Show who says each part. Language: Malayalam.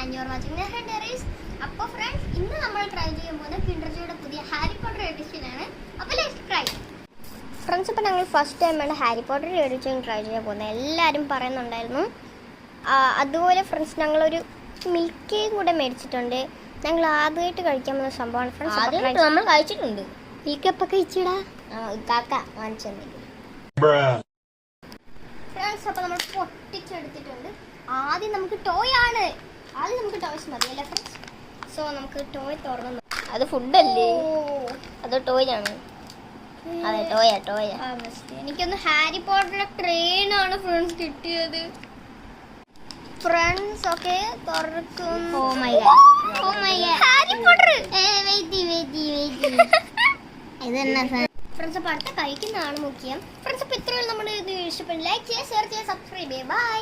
Speaker 1: And you are watching Nehra diaries. അപ്പോൾ ഫ്രണ്ട്സ്, ഇന്ന് നമ്മൾ ട്രൈ ചെയ്യാൻ പോകുന്നത് കിൻഡർ ജോയുടെ പുതിയ ഹാരി പോട്ടർ എഡിഷൻ ആണ്. അപ്പോൾ ലെറ്റ്സ് ട്രൈ. ഫ്രണ്ട്സ്, ഇപ്പോൾ ഞങ്ങൾ ഫസ്റ്റ് ടൈമാണ് ഹാരി പോട്ടർ എഡിഷൻ ട്രൈ ചെയ്യാൻ പോകുന്നത്. എല്ലാവരും പറയുന്നുണ്ടായിരുന്നു. അതുപോലെ ഫ്രണ്ട്സ്, ഞങ്ങളൊരു മിൽക്ക് കേക്ക് കൂടെ മേടിച്ചിട്ടുണ്ട്. ഞങ്ങൾ ആദ്യമായിട്ട് കഴിക്കാൻ പോകുന്ന സംഭവമാണ് ഫ്രണ്ട്സ്.
Speaker 2: നമ്മൾ കഴിച്ചിട്ടുണ്ട്.
Speaker 1: മിൽക്ക് എപ്പോൾ കഴിച്ചിടാ
Speaker 2: കാക്ക വാങ്ങിച്ചു
Speaker 1: ഫ്രണ്ട്സ്. അപ്പോൾ നമ്മൾ പൊട്ടിച്ചെടുത്തിട്ടുണ്ട്. ആദ്യം നമുക്ക് ടോയ് ആണ്. ആദ്യം നമുക്ക് ടോയ്സ് മതിയല്ലേ ഫ്രണ്ട്സ്? സോ നമുക്ക് ടോയ് തുറന്നു.
Speaker 2: അത് ഫുഡല്ലേ? അത് ടോയ് ആണ്. അതെ, ടോയ.
Speaker 1: എനിക്കൊന്ന് ഹാരി പോട്ടറിന്റെ ട്രെയിനാണ് ഫ്രണ്ട്സ് കിട്ടിയത്. ഫ്രണ്ട്സ്, ഓക്കെ തുറക്കുന്നു.
Speaker 2: Oh my god.
Speaker 1: Harry Potter.
Speaker 2: ഇതെന്നാ
Speaker 1: ഫ്രണ്ട്സ്, അപ്പോൾ അടുത്ത കഴിക്കുന്നതാണ് മുഖ്യം. ഫ്രണ്ട്സ്, അപ്പോൾ ഇത്രയും നമ്മുടെ ഇത് ഇഷ്ടപ്പെടും. ലൈക്ക് ചെയ്യുക, ഷെയർ ചെയ്യുക, സബ്സ്ക്രൈബ് ചെയ്യുക. ബൈ.